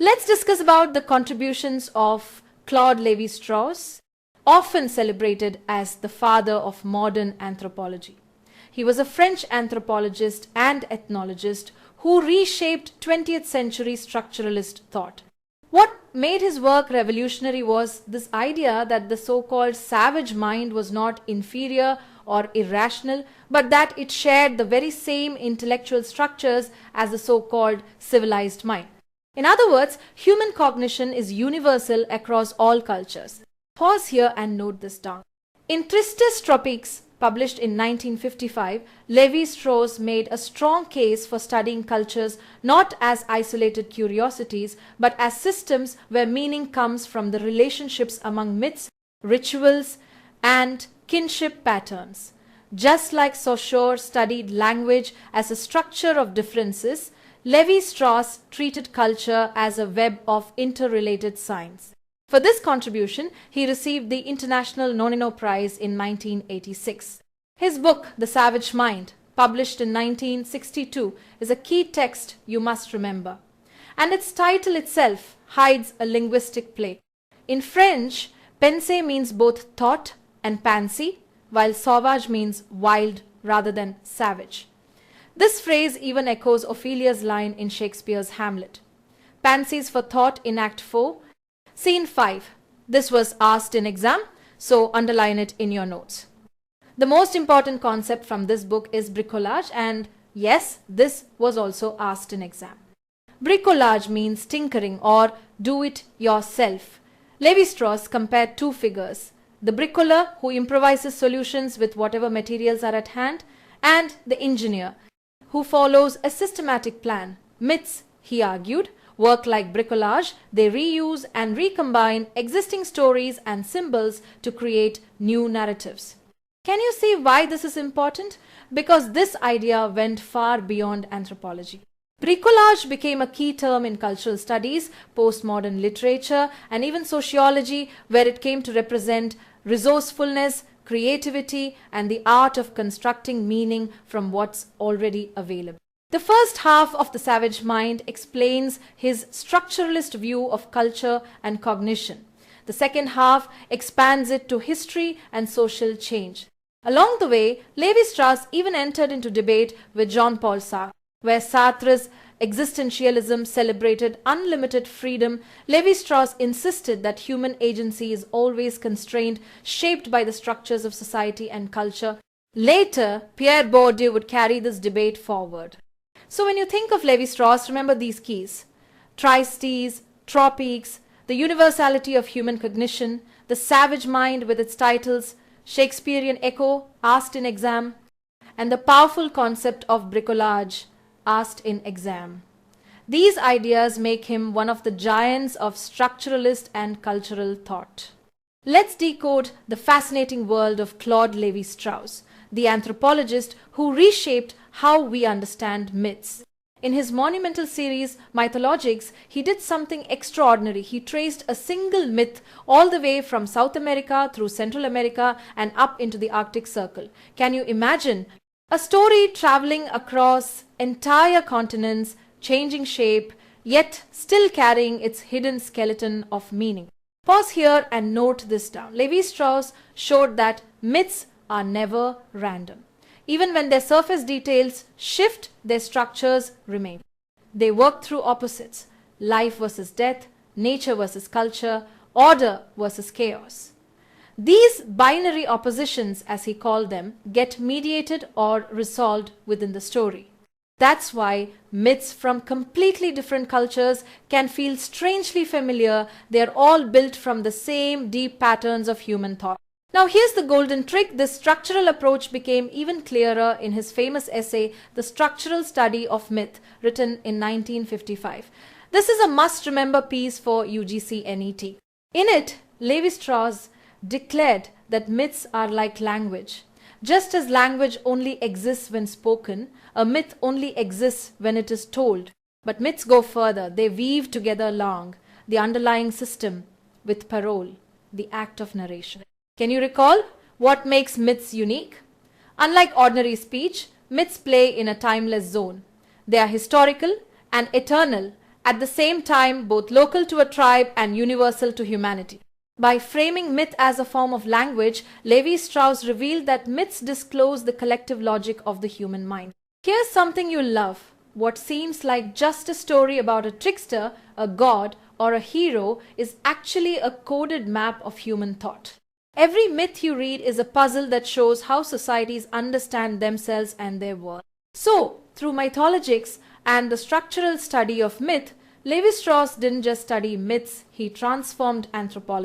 Let's discuss about the contributions of Claude Lévi-Strauss, often celebrated as the father of modern anthropology. He was a French anthropologist and ethnologist who reshaped 20th century structuralist thought. What made his work revolutionary was this idea that the so-called savage mind was not inferior or irrational, but that it shared the very same intellectual structures as the so-called civilized mind. In other words, human cognition is universal across all cultures. Pause here and note this down. In Tristis Tropiques, published in 1955, Lévi-Strauss made a strong case for studying cultures not as isolated curiosities, but as systems where meaning comes from the relationships among myths, rituals, and kinship patterns. Just like Saussure studied language as a structure of differences, Lévi-Strauss treated culture as a web of interrelated signs. For this contribution, he received the International Nonino Prize in 1986. His book, The Savage Mind, published in 1962, is a key text you must remember. And its title itself hides a linguistic play. In French, penser means both thought and pansy, while sauvage means wild rather than savage. This phrase even echoes Ophelia's line in Shakespeare's Hamlet. Pansies for thought in Act 4. Scene 5. This was asked in exam, so underline it in your notes. The most important concept from this book is bricolage, and yes, this was also asked in exam. Bricolage means tinkering or do it yourself. Lévi-Strauss compared two figures, the bricoler who improvises solutions with whatever materials are at hand, and the engineer who follows a systematic plan. Myths, he argued, work like bricolage. They reuse and recombine existing stories and symbols to create new narratives. Can you see why this is important? Because this idea went far beyond anthropology. Bricolage became a key term in cultural studies, postmodern literature, and even sociology, where it came to represent resourcefulness, creativity, and the art of constructing meaning from what's already available. The first half of The Savage Mind explains his structuralist view of culture and cognition. The second half expands it to history and social change. Along the way, Lévi-Strauss even entered into debate with Jean-Paul Sartre, where Sartre's existentialism celebrated unlimited freedom. Lévi-Strauss insisted that human agency is always constrained, shaped by the structures of society and culture. Later, Pierre Bourdieu would carry this debate forward. So when you think of Lévi-Strauss, remember these keys: Tristis, Tropiques, the universality of human cognition, The Savage Mind with its titles, Shakespearean Echo, asked in exam, and the powerful concept of bricolage, asked in exam. These ideas make him one of the giants of structuralist and cultural thought. Let's decode the fascinating world of Claude Lévi-Strauss, the anthropologist who reshaped how we understand myths. In his monumental series, Mythologics, he did something extraordinary. He traced a single myth all the way from South America through Central America and up into the Arctic Circle. Can you imagine? A story traveling across entire continents, changing shape, yet still carrying its hidden skeleton of meaning. Pause here and note this down. Lévi-Strauss showed that myths are never random. Even when their surface details shift, their structures remain. They work through opposites: life versus death, nature versus culture, order versus chaos. These binary oppositions, as he called them, get mediated or resolved within the story. That's why myths from completely different cultures can feel strangely familiar. They are all built from the same deep patterns of human thought. Now here's the golden trick. This structural approach became even clearer in his famous essay, The Structural Study of Myth, written in 1955. This is a must-remember piece for UGC NET. In it, Lévi-Strauss declared that myths are like language. Just as language only exists when spoken, a myth only exists when it is told. But myths go further. They weave together along the underlying system with parole, the act of narration. Can you recall what makes myths unique? Unlike ordinary speech, myths play in a timeless zone. They are historical and eternal, at the same time both local to a tribe and universal to humanity. By framing myth as a form of language, Lévi-Strauss revealed that myths disclose the collective logic of the human mind. Here's something you'll love. What seems like just a story about a trickster, a god, or a hero is actually a coded map of human thought. Every myth you read is a puzzle that shows how societies understand themselves and their world. So, through mythologics and the structural study of myth, Lévi-Strauss didn't just study myths, he transformed anthropology.